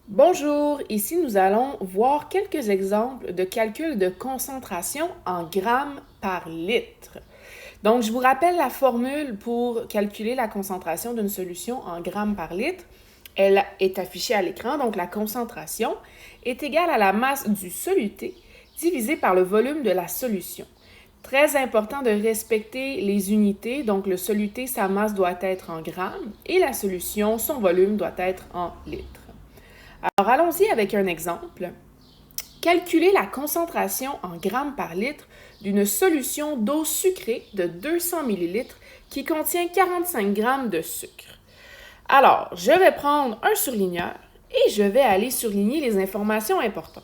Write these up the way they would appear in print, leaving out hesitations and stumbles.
Bonjour, ici nous allons voir quelques exemples de calcul de concentration en grammes par litre. Donc, je vous rappelle la formule pour calculer la concentration d'une solution en grammes par litre. Elle est affichée à l'écran, donc la concentration est égale à la masse du soluté divisé par le volume de la solution. Très important de respecter les unités, donc le soluté, sa masse doit être en grammes et la solution, son volume doit être en litres. Alors, allons-y avec un exemple. Calculer la concentration en grammes par litre d'une solution d'eau sucrée de 200 ml qui contient 45 grammes de sucre. Alors, je vais prendre un surligneur et je vais aller surligner les informations importantes.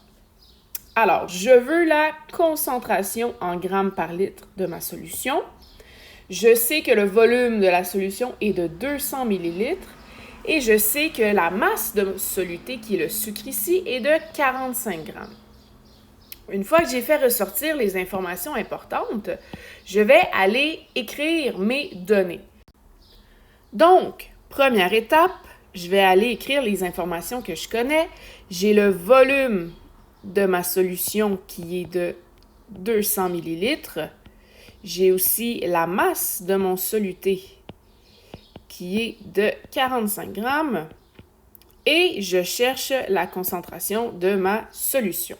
Alors, je veux la concentration en grammes par litre de ma solution. Je sais que le volume de la solution est de 200 ml. Et je sais que la masse de soluté, qui est le sucre ici, est de 45 grammes. Une fois que j'ai fait ressortir les informations importantes, je vais aller écrire mes données. Donc, première étape, je vais aller écrire les informations que je connais. J'ai le volume de ma solution qui est de 200 ml. J'ai aussi la masse de mon soluté qui est de 45 grammes et je cherche la concentration de ma solution.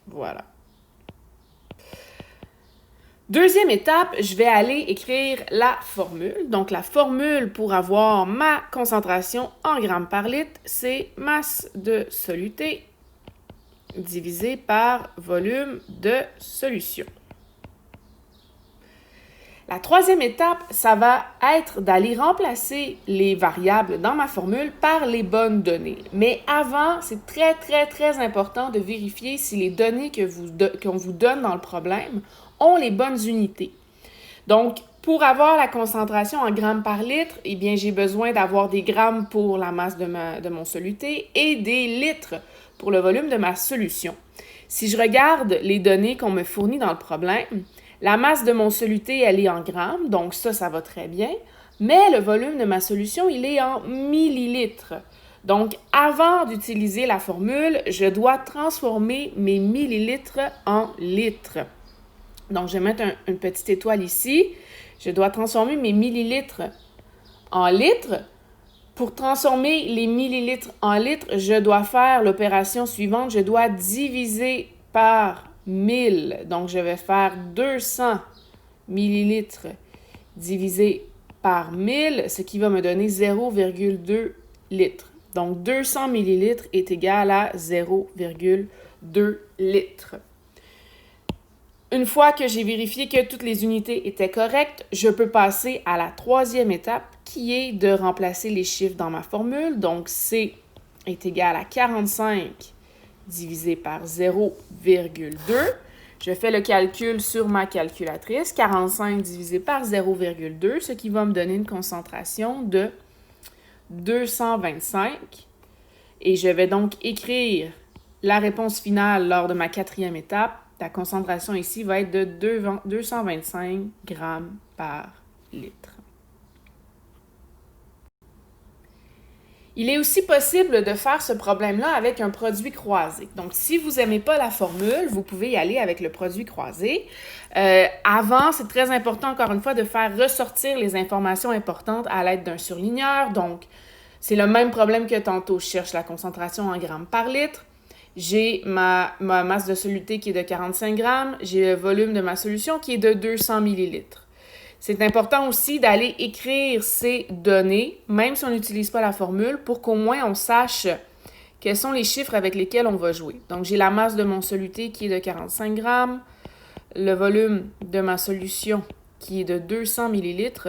Voilà. Deuxième étape, je vais aller écrire la formule. Donc, la formule pour avoir ma concentration en grammes par litre, c'est masse de soluté divisé par volume de solution. La troisième étape, ça va être d'aller remplacer les variables dans ma formule par les bonnes données. Mais avant, c'est très important de vérifier si les données qu'on vous donne dans le problème ont les bonnes unités. Donc, pour avoir la concentration en grammes par litre, eh bien, j'ai besoin d'avoir des grammes pour la masse de mon soluté et des litres pour le volume de ma solution. Si je regarde les données qu'on me fournit dans le problème, la masse de mon soluté, elle est en grammes, donc ça va très bien. Mais le volume de ma solution, il est en millilitres. Donc, avant d'utiliser la formule, je dois transformer mes millilitres en litres. Donc, je vais mettre une petite étoile ici. Je dois transformer mes millilitres en litres. Pour transformer les millilitres en litres, je dois faire l'opération suivante. Je dois diviser par 1000. Donc, je vais faire 200 millilitres divisé par 1000, ce qui va me donner 0,2 litres. Donc, 200 millilitres est égal à 0,2 litres. Une fois que j'ai vérifié que toutes les unités étaient correctes, je peux passer à la troisième étape qui est de remplacer les chiffres dans ma formule. Donc, C est égal à 45 divisé par 0,2. Je fais le calcul sur ma calculatrice. 45 divisé par 0,2, ce qui va me donner une concentration de 225. Et je vais donc écrire la réponse finale lors de ma quatrième étape. La concentration ici va être de 225 grammes par litre. Il est aussi possible de faire ce problème-là avec un produit croisé. Donc, si vous n'aimez pas la formule, vous pouvez y aller avec le produit croisé. Avant, c'est très important, encore une fois, de faire ressortir les informations importantes à l'aide d'un surligneur. Donc, c'est le même problème que tantôt. Je cherche la concentration en grammes par litre. J'ai ma masse de soluté qui est de 45 grammes. J'ai le volume de ma solution qui est de 200 millilitres. C'est important aussi d'aller écrire ces données, même si on n'utilise pas la formule, pour qu'au moins on sache quels sont les chiffres avec lesquels on va jouer. Donc, j'ai la masse de mon soluté qui est de 45 grammes, le volume de ma solution qui est de 200 millilitres,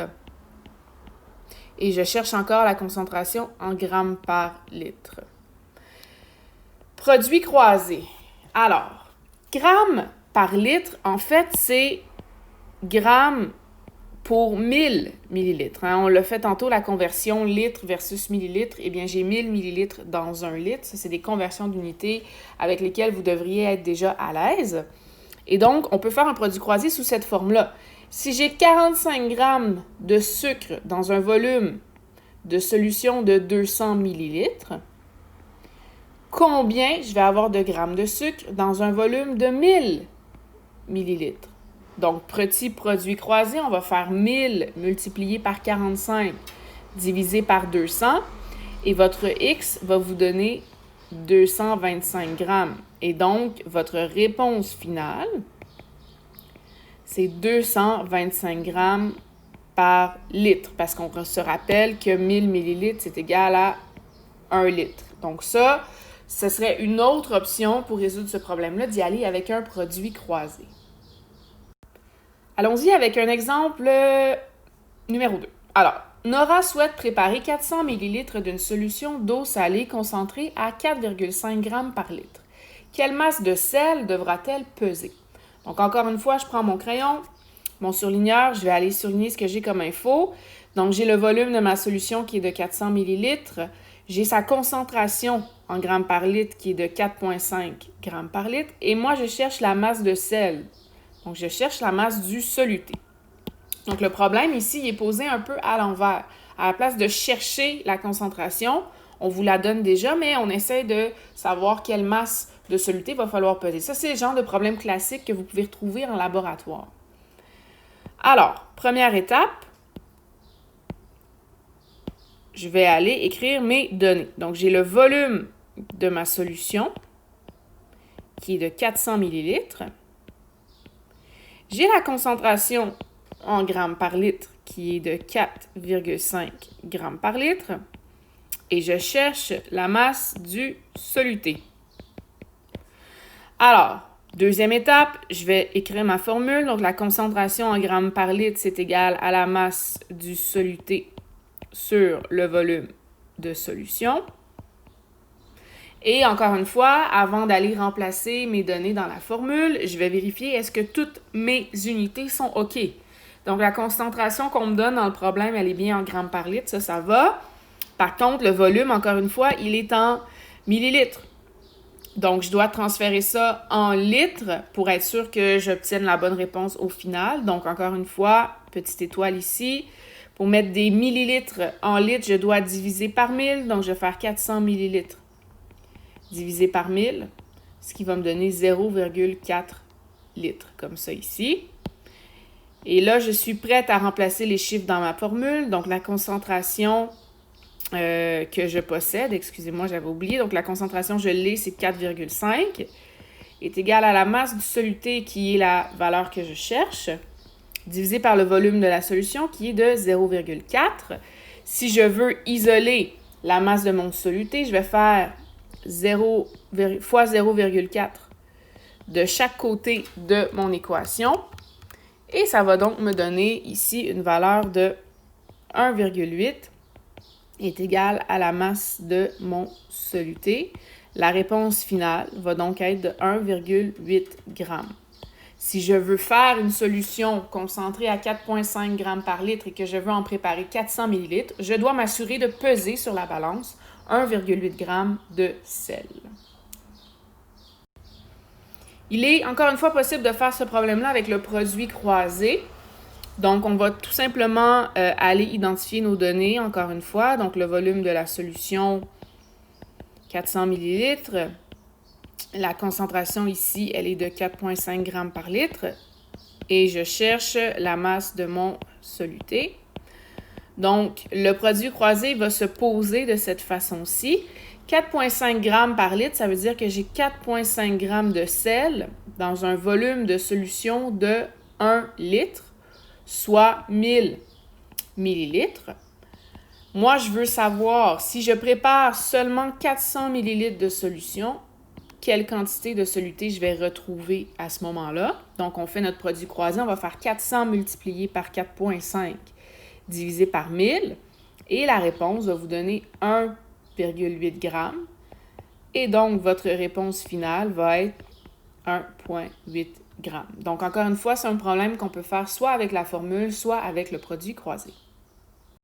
et je cherche encore la concentration en grammes par litre. Produit croisé. Alors, grammes par litre, en fait, c'est grammes pour 1000 millilitres. On l'a fait tantôt, la conversion litre versus millilitre. Eh bien, j'ai 1000 millilitres dans un litre. Ça, c'est des conversions d'unités avec lesquelles vous devriez être déjà à l'aise. Et donc, on peut faire un produit croisé sous cette forme-là. Si j'ai 45 grammes de sucre dans un volume de solution de 200 millilitres, combien je vais avoir de grammes de sucre dans un volume de 1000 millilitres. Donc, petit produit croisé, on va faire 1000 multiplié par 45 divisé par 200 et votre X va vous donner 225 grammes. Et donc, votre réponse finale, c'est 225 grammes par litre, parce qu'on se rappelle que 1000 millilitres, c'est égal à 1 litre. Donc ça, ce serait une autre option pour résoudre ce problème-là, d'y aller avec un produit croisé. Allons-y avec un exemple numéro 2. Alors, Nora souhaite préparer 400 ml d'une solution d'eau salée concentrée à 4,5 g par litre. Quelle masse de sel devra-t-elle peser? Donc, encore une fois, je prends mon crayon, mon surligneur, je vais aller surligner ce que j'ai comme info. Donc, j'ai le volume de ma solution qui est de 400 ml. J'ai sa concentration en grammes par litre qui est de 4,5 g par litre. Et moi, je cherche la masse de sel. Donc, je cherche la masse du soluté. Donc, le problème ici, il est posé un peu à l'envers. À la place de chercher la concentration, on vous la donne déjà, mais on essaie de savoir quelle masse de soluté va falloir peser. Ça, c'est le genre de problème classique que vous pouvez retrouver en laboratoire. Alors, première étape, je vais aller écrire mes données. Donc, j'ai le volume de ma solution qui est de 400 millilitres. J'ai la concentration en grammes par litre qui est de 4,5 grammes par litre. Et je cherche la masse du soluté. Alors, deuxième étape, je vais écrire ma formule. Donc, la concentration en grammes par litre, c'est égal à la masse du soluté sur le volume de solution. Et encore une fois, avant d'aller remplacer mes données dans la formule, je vais vérifier est-ce que toutes mes unités sont OK. Donc, la concentration qu'on me donne dans le problème, elle est bien en grammes par litre, ça va. Par contre, le volume, encore une fois, il est en millilitres. Donc, je dois transférer ça en litres pour être sûr que j'obtienne la bonne réponse au final. Donc, encore une fois, petite étoile ici. Pour mettre des millilitres en litres, je dois diviser par 1000. Donc, je vais faire 400 millilitres divisé par 1000, ce qui va me donner 0,4 litres, comme ça ici. Et là, je suis prête à remplacer les chiffres dans ma formule. Donc, la concentration que je possède, excusez-moi, j'avais oublié. Donc, la concentration, je l'ai, c'est 4,5, est égale à la masse du soluté, qui est la valeur que je cherche, divisé par le volume de la solution, qui est de 0,4. Si je veux isoler la masse de mon soluté, je vais faire 0 fois 0,4 de chaque côté de mon équation. Et ça va donc me donner ici une valeur de 1,8 est égale à la masse de mon soluté. La réponse finale va donc être de 1,8 g. Si je veux faire une solution concentrée à 4,5 g par litre et que je veux en préparer 400 ml, je dois m'assurer de peser sur la balance 1,8 g de sel. Il est encore une fois possible de faire ce problème-là avec le produit croisé. Donc, on va tout simplement aller identifier nos données, encore une fois. Donc, le volume de la solution, 400 ml. La concentration ici, elle est de 4,5 g par litre. Et je cherche la masse de mon soluté. Donc, le produit croisé va se poser de cette façon-ci. 4,5 g par litre, ça veut dire que j'ai 4,5 g de sel dans un volume de solution de 1 litre, soit 1000 millilitres. Moi, je veux savoir, si je prépare seulement 400 millilitres de solution, quelle quantité de soluté je vais retrouver à ce moment-là. Donc, on fait notre produit croisé, on va faire 400 multiplié par 4,5 divisé par 1000. Et la réponse va vous donner 1,8 g. Et donc, votre réponse finale va être 1,8 g. Donc, encore une fois, c'est un problème qu'on peut faire soit avec la formule, soit avec le produit croisé.